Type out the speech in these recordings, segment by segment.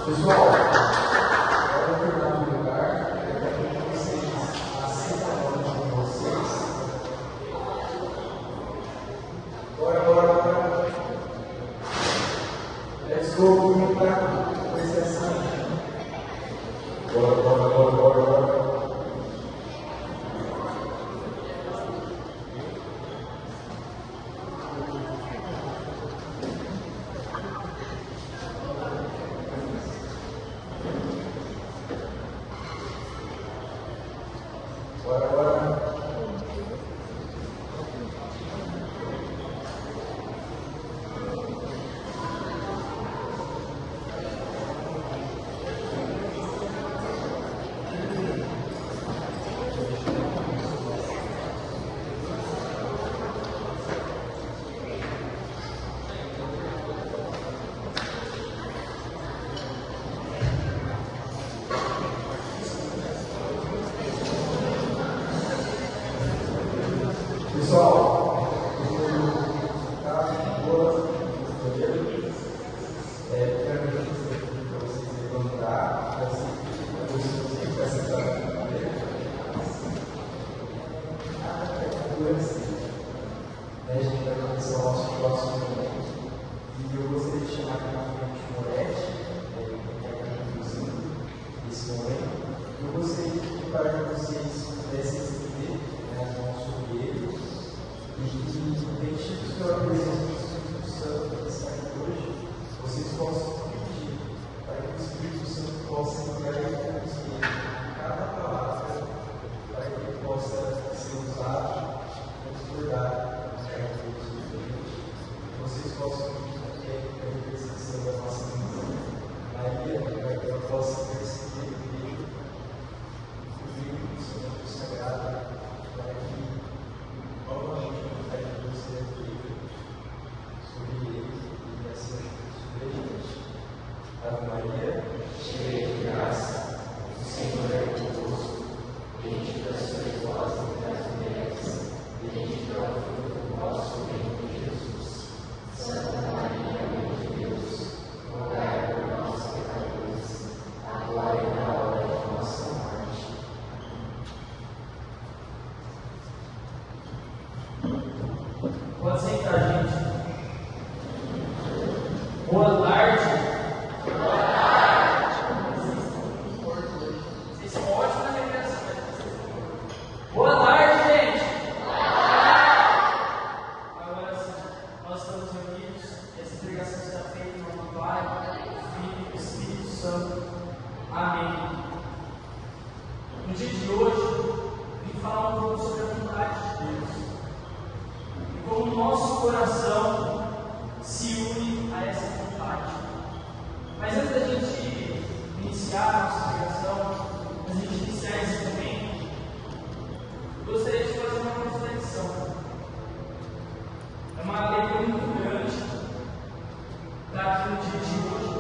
Pessoal, agora eu vou no lugar, eu quero que vocês aceitem a voz de vocês. Bora. Let's go, vamos para a exceção. Bora. Pessoal, a gente vai começar o nosso próximo momento. E eu gostaria de chamar aqui na frente o Moretti, que é conduzindo esse momento. Eu gostaria que para vocês pudessem estender as mãos sobre ele e pedir pela presença do Espírito Santo que está aqui hoje, vocês possam pedir para que o Espírito Santo possa entrar em cada palavra, para que ele possa ser usado transbordar as características de Deus. Vocês possam ter a representação da nossa mãe, Maria, para que ela possa perceber o Espírito Santo Sagrado, para que novamente a vontade de Deus seja feita sobre ele e assim sobre a gente. Ave Maria, cheia de graça, o Senhor é convosco, bendita sois vós entre as mulheres, bendito é o fruto do vosso ventre, Jesus. Santa Maria, Mãe de Deus, rogai por nós, pecadores, agora e na hora de nossa morte. Pode sentar, gente. Boa tarde. Vocês são ótimos na recreação. Boa tarde, gente. Agora sim, nós estamos reunidos. Essa pregação será feita em nome do Pai, do Filho e do Espírito Santo. Amém. No dia de hoje, vim falar um pouco sobre a vontade de Deus e como o nosso coração se une a essa vontade. Mas antes da gente iniciar a nossa pregação, antes da gente iniciar esse momento, eu gostaria de fazer uma reflexão. É uma alegria muito grande estar aqui no dia de hoje,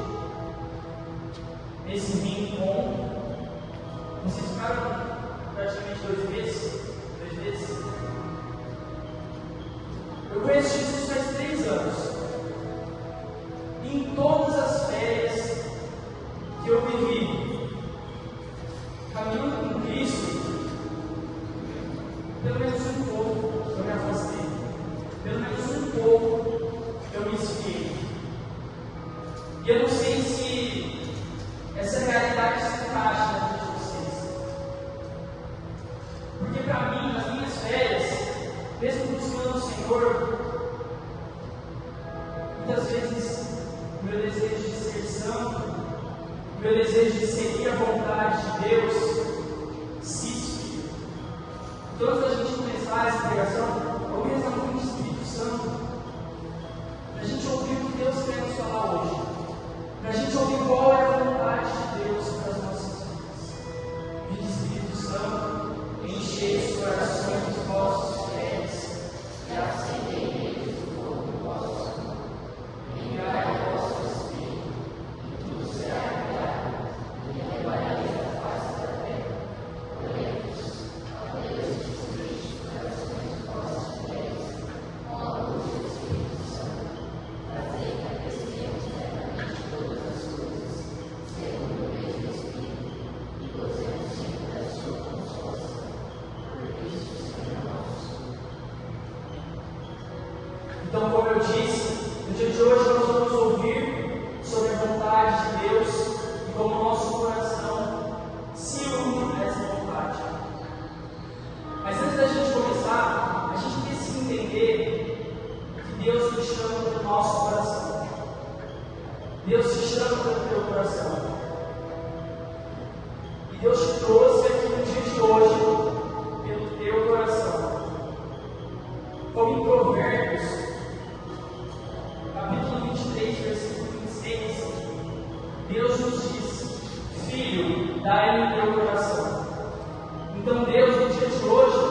nesse reencontro. Vocês ficaram praticamente 2 meses? Eu conheço Jesus faz 3 anos. E em todas as férias que eu vivi caminhando com Cristo, pelo menos um pouco eu me afastei, pelo menos um pouco eu me esfriei. E eu não sei se essa realidade se encaixa na vida de vocês, porque para mim, nas minhas férias, mesmo buscando o Senhor, muitas vezes o meu desejo de ser santo, o meu desejo de seguir a vontade de Deus se esfria. Então, antes da gente começar essa pregação, eu vou rezar muito o Espírito Santo, para a gente ouvir o que Deus quer nos falar hoje, para a gente ouvir qual é a vontade de Deus para as nossas vidas. Vinde, Espírito Santo, enchei os corações dos vossos fiéis e acendei neles o fogo do vosso amor. Enviai o vosso Espírito, e tudo será criado, e renovareis a face da terra. Oremos, ó Deus que subiste o coração Deus te chama pelo teu coração. E Deus te trouxe aqui no dia de hoje pelo teu coração. Como em Provérbios, capítulo 23, versículo 26, Deus nos diz: Filho, dai-me teu coração. Então Deus, no dia de hoje,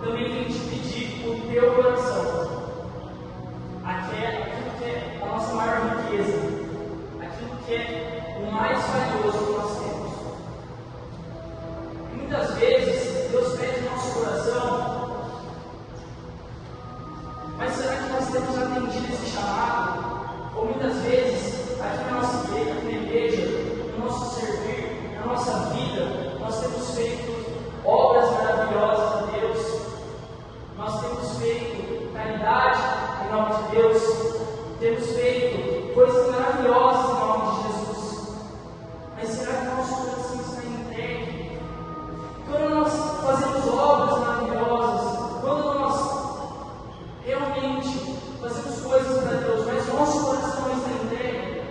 também vem te pedir o teu coração. Aquilo que é a nossa maior riqueza, aquilo que é o mais valioso que nós temos. E muitas vezes Deus pede o nosso coração, mas será que nós temos atendido esse chamado? Ou muitas vezes, aqui na nossa igreja, aqui na igreja, no nosso servir, na nossa vida, nós temos feito obras maravilhosas a Deus, nós temos feito caridade em nome de Deus, temos feito coisas maravilhosas em nome de Jesus, mas será que nosso coração está entregue? Quando nós fazemos obras maravilhosas, quando nós realmente fazemos coisas para Deus, mas nosso coração não está entregue,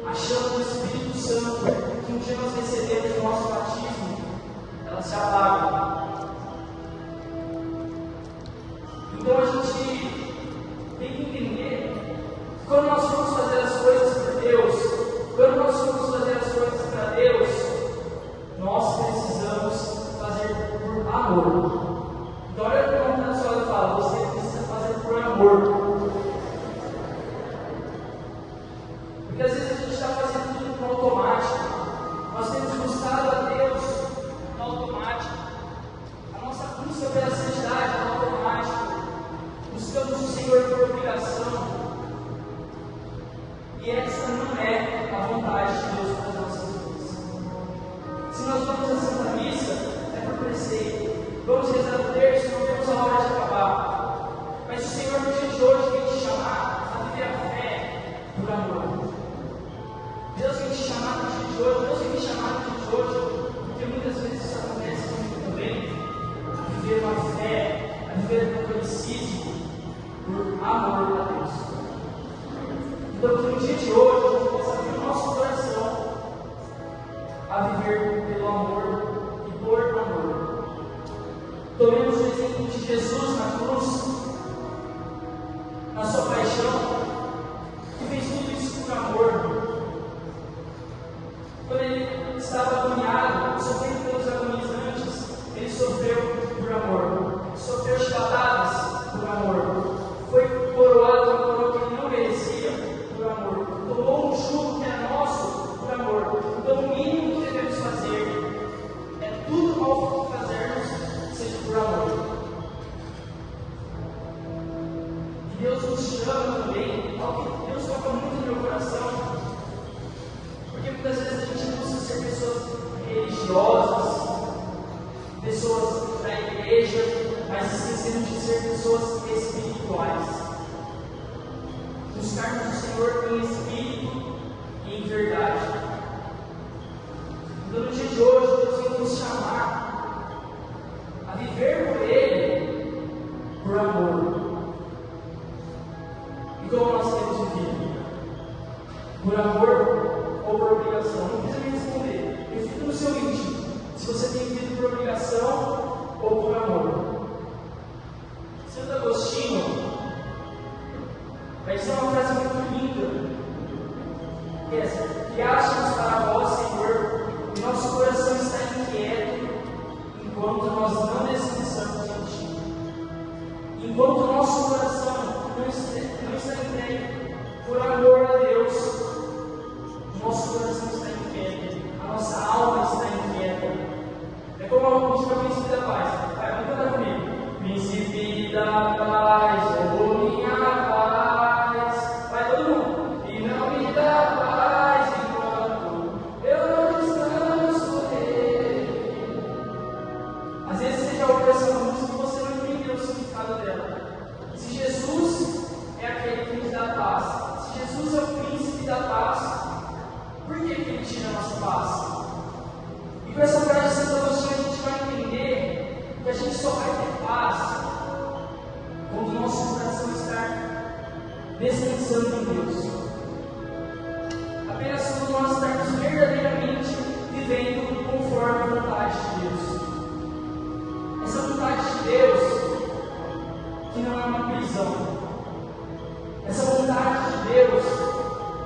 a chama do Espírito Santo que um dia nós recebemos no nosso batismo, ela se apaga. Então a gente tem que entender que quando nós vamos fazer as coisas para Deus, quando nós vamos fazer as coisas para Deus, nós precisamos fazer por amor. Então olha como a pessoa fala: você precisa fazer por amor. Porque às vezes a gente está fazendo tudo no automático. Nós temos buscado a Deus no automático. A nossa busca pela santidade é no automático. Buscamos o Senhor por obrigação. E essa não é a vontade de Deus para as nossas vidas. Se nós vamos à Santa Missa, é por preceito. Vamos rezar o terço, não temos a hora de acabar. Mas o Senhor no dia de hoje vem te chamar a viver a fé por amor. Deus vem te chamar no dia de hoje, Deus vem me chamar no dia de hoje, porque muitas vezes isso acontece comigo também, a viver uma fé, a viver um catolicismo por amor a Deus. Então que no dia de hoje a gente possa abrir o nosso coração a viver pelo amor e por amor. Tomemos o exemplo de Jesus na cruz, na sua paixão, que fez tudo isso por amor. Quando ele estava agoniado, sofrendo pelos agonizantes, ele sofreu por amor, sofreu chibatadas por amor, foi coroado com a coroa que ele não merecia por amor, tomou um jugo que é nosso por amor. Então o mínimo que devemos fazer é tudo mal que fazermos seja por amor. E Deus nos chama também, algo que Deus toca muito no meu coração, porque muitas vezes a gente busca ser pessoas religiosas, pessoas da igreja, mas esquecendo de ser pessoas espirituais. Buscarmos o Senhor em espírito e em verdade. Então no dia de hoje, Deus vem nos chamar a viver por Ele, por amor. E como nós temos vivido? Por amor ou por obrigação? Não precisa me responder. Eu fico no seu íntimo. Se você tem vivido por obrigação ou por amor. Santo Agostinho vai dizer uma frase muito linda, que é essa: que achamos para vós, Senhor, e nosso coração está inquieto enquanto nós não descansamos em Ti. Enquanto o nosso coração não está entregue por amor a Deus, nosso coração está inquieto, a nossa alma está inquieta. É como a música Príncipe da Paz. Vai, vamos cantar comigo. Príncipe da Paz, levou minha paz. Vai todo mundo. E não me dá paz enquanto eu não descanso nele. Às vezes você já ouviu essa música e você não entendeu o significado dela. Se Jesus é aquele que nos dá paz, se Jesus é o príncipe da paz, por que Ele tira a nossa paz? E com essa frase de Santo Agostinho a gente vai entender que a gente só vai ter paz quando o nosso coração está descansando em Deus. vivendo conforme a vontade de Deus. Essa vontade de Deus, que não é uma prisão. Essa vontade de Deus,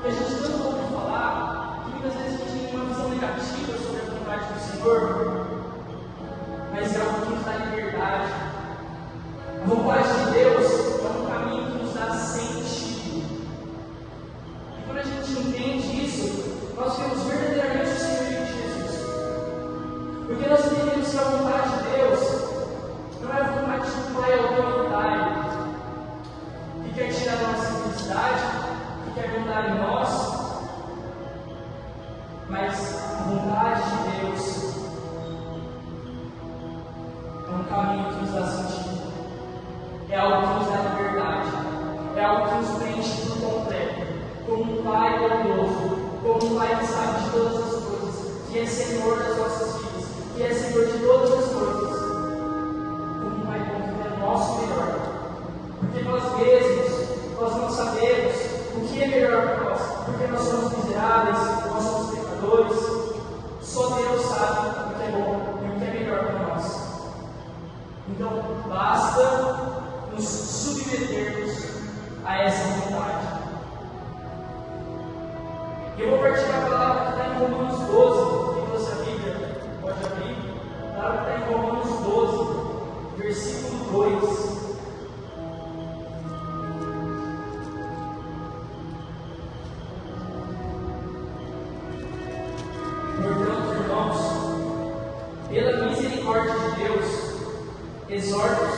que a gente tanto ouve falar, que muitas vezes a gente tem uma visão negativa sobre a vontade do Senhor, mas é algo que nos dá liberdade. A vontade de Deus é um caminho que nos dá sentido. E quando a gente entende isso, nós temos verdadeiramente o Senhor de Jesus. Porque nós entendemos que a vontade de Deus não é a vontade de um pai autoritário, que quer tirar da nossa felicidade, que quer mandar em nós, mas a vontade de Deus é um caminho que nos dá sentido, é algo que nos dá liberdade, é algo que nos preenche por completo, como um pai bondoso, como um pai que sabe de todas as coisas, que é Senhor das nossas vidas, que é Senhor de todas as coisas, como um pai bom que é nosso melhor, porque nós mesmos, nós não sabemos o que é melhor para nós, porque nós somos miseráveis, nós somos pecadores, só Deus sabe o que é bom e o que é melhor para nós. Então, basta nos submetermos a essa vontade. Eu vou partilhar a palavra que está em Romanos 12, quem trouxe a Bíblia pode abrir. A palavra que está em Romanos 12, versículo 2. Portanto, irmãos, pela misericórdia de Deus, exorto que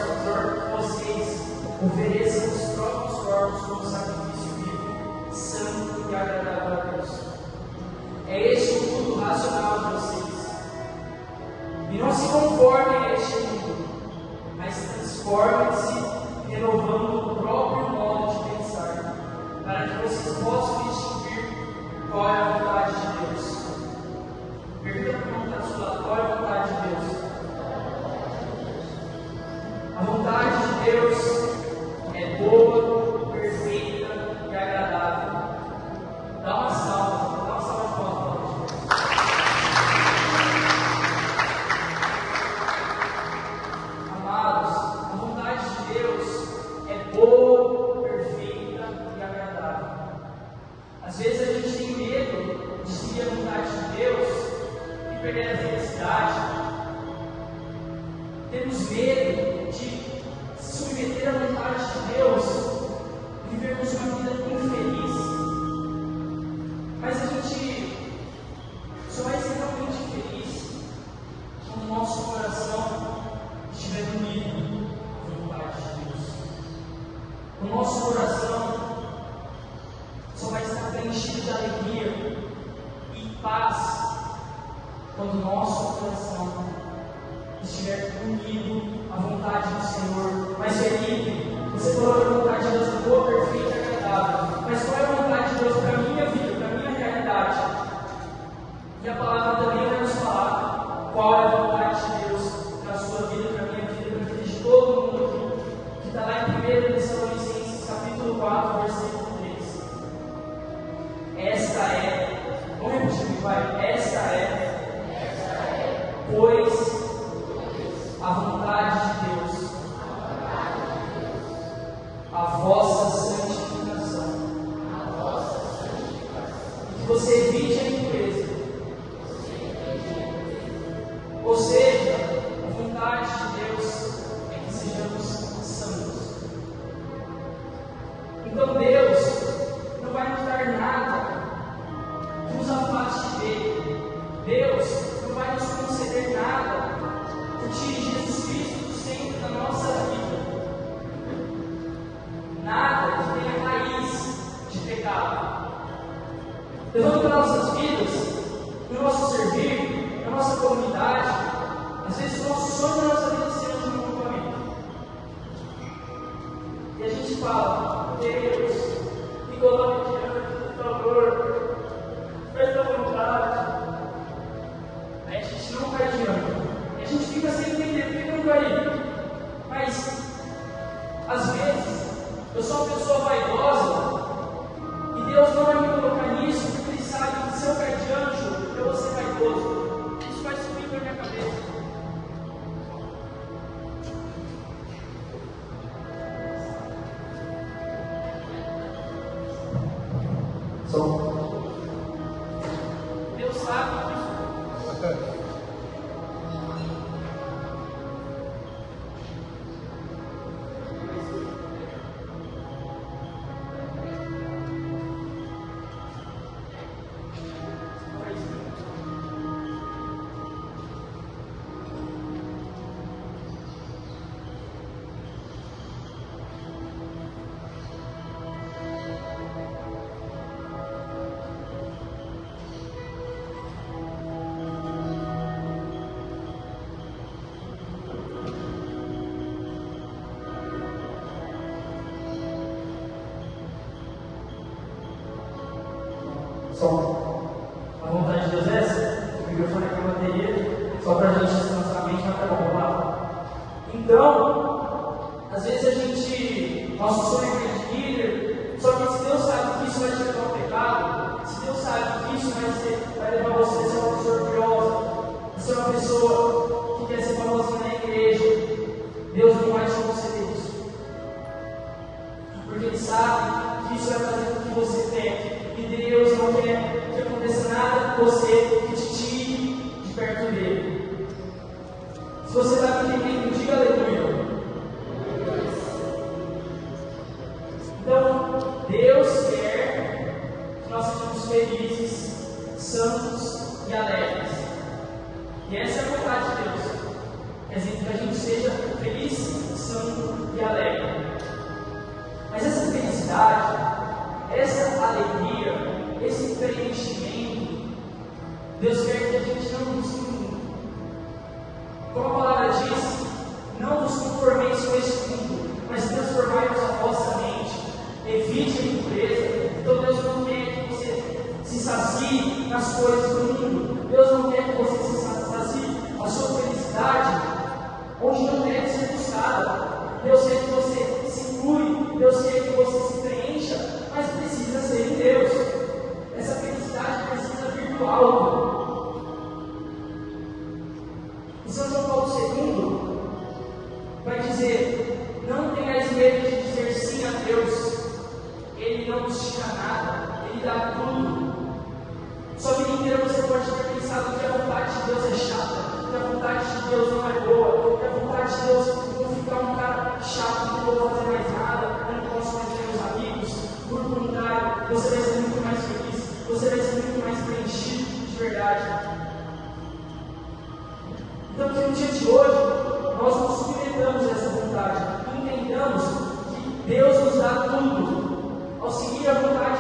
vocês ofereçam os próprios corpos como sacrifício vivo, santo e agradável a Deus. É este o culto racional de vocês. E não se conformem a este mundo, mas transformem-se renovando o próprio modo de pensar, para que vocês possam distinguir qual é a vontade de Deus. Pergunta para quem está do seu lado, qual é a vontade de Deus? A vontade de Deus é boa, perfeita e agradável. Dá uma salva de palmas para Deus. Amados, a vontade de Deus é boa, perfeita e agradável. Às vezes a gente tem medo de seguir a vontade de Deus e perder a felicidade. Temos medo de submeter à vontade de Deus e vivermos uma vida infeliz. Mas a gente só vai ser realmente feliz quando o nosso coração estiver unido com a vontade de Deus. O nosso coração só vai estar preenchido de alegria e paz quando o nosso coração estiver unido à vontade do Senhor. Mas Felipe, você falou que a vontade de Deus é boa, perfeita e agradável. Mas qual é a vontade de Deus para a minha vida, para a minha realidade? E a palavra também vai nos falar qual é a vontade de Deus para a sua vida, para a minha vida, para a vida de todo mundo aqui. Que está lá em 1 Tessalonicenses, capítulo 4, versículo 3. Esta é, vamos repetir, vai, esta é, pois a vontade de Deus, a vossa santificação, e que você evite a impureza. Ou seja, a vontade de Deus é que sejamos santos. Então Deus não vai nos dar nada que nos afaste dele. Deus não vai nos conceder nada que tire Jesus Cristo do centro da nossa vida. Nada que tenha raiz de pecado. Levando para nossas vidas, no nosso servir, na nossa comunidade, às vezes o nosso sonho da nossa vida seja de um acampamento. E a gente fala, Deus, me coloque diante, por favor, faz a vontade. Aí a gente não vai adiante. E a gente fica sem entender por que não vai ir. Mas, às vezes, eu sou uma pessoa vaidosa e Deus não vai me colocar nisso porque Ele sabe que se eu cair de anjo, eu vou ser vaidoso. Deus sabe. A vontade de Deus é essa? O microfone aqui na bateria, só para a gente descansar a mente, mas tá bom, lá. Então, às vezes nosso sonho é de líder, só que se Deus sabe que isso vai te levar ao pecado, se Deus sabe que isso vai levar você a ser uma pessoa orgulhosa, a ser uma pessoa que quer ser famosinha na igreja, Deus não vai te conceder isso. Porque Ele sabe que isso vai fazer com que você peque. E Deus não quer que aconteça nada com você que te tire de perto dele. Se você está me entendendo, diga aleluia. Então, Deus quer que nós sejamos felizes, santos e alegres. E essa é a vontade de Deus. Quer dizer, que a gente seja feliz, santo e alegre. Mas essa felicidade, essa alegria, esse preenchimento, Deus quer que a gente não busque no mundo. Como a palavra diz, não vos conformeis com este mundo, mas transformai-vos a vossa mente. Evite a impureza. Então Deus não quer que você se sacie nas coisas do mundo. Deus não quer que você se sacie a sua felicidade onde não deve ser buscada. Deus quer que você se cure, Deus quer que você se preencha, mas precisa ser em Deus. Essa felicidade precisa vir do alto. E São João Paulo II vai dizer: não tenhais medo de dizer sim a Deus. Ele não nos tira nada, Ele dá tudo. Sua vida inteira você pode ter pensado que a vontade de Deus é chata, que a vontade de Deus não é boa, que a vontade de Deus vou ficar um cara chato, não vou fazer mais nada, não posso mais ver meus amigos. Por contrário, você vai ser muito mais feliz, você vai ser muito mais preenchido de verdade. Então, que no dia de hoje, nós nos submetamos a essa vontade, entendamos que Deus nos dá tudo. Ao seguir a vontade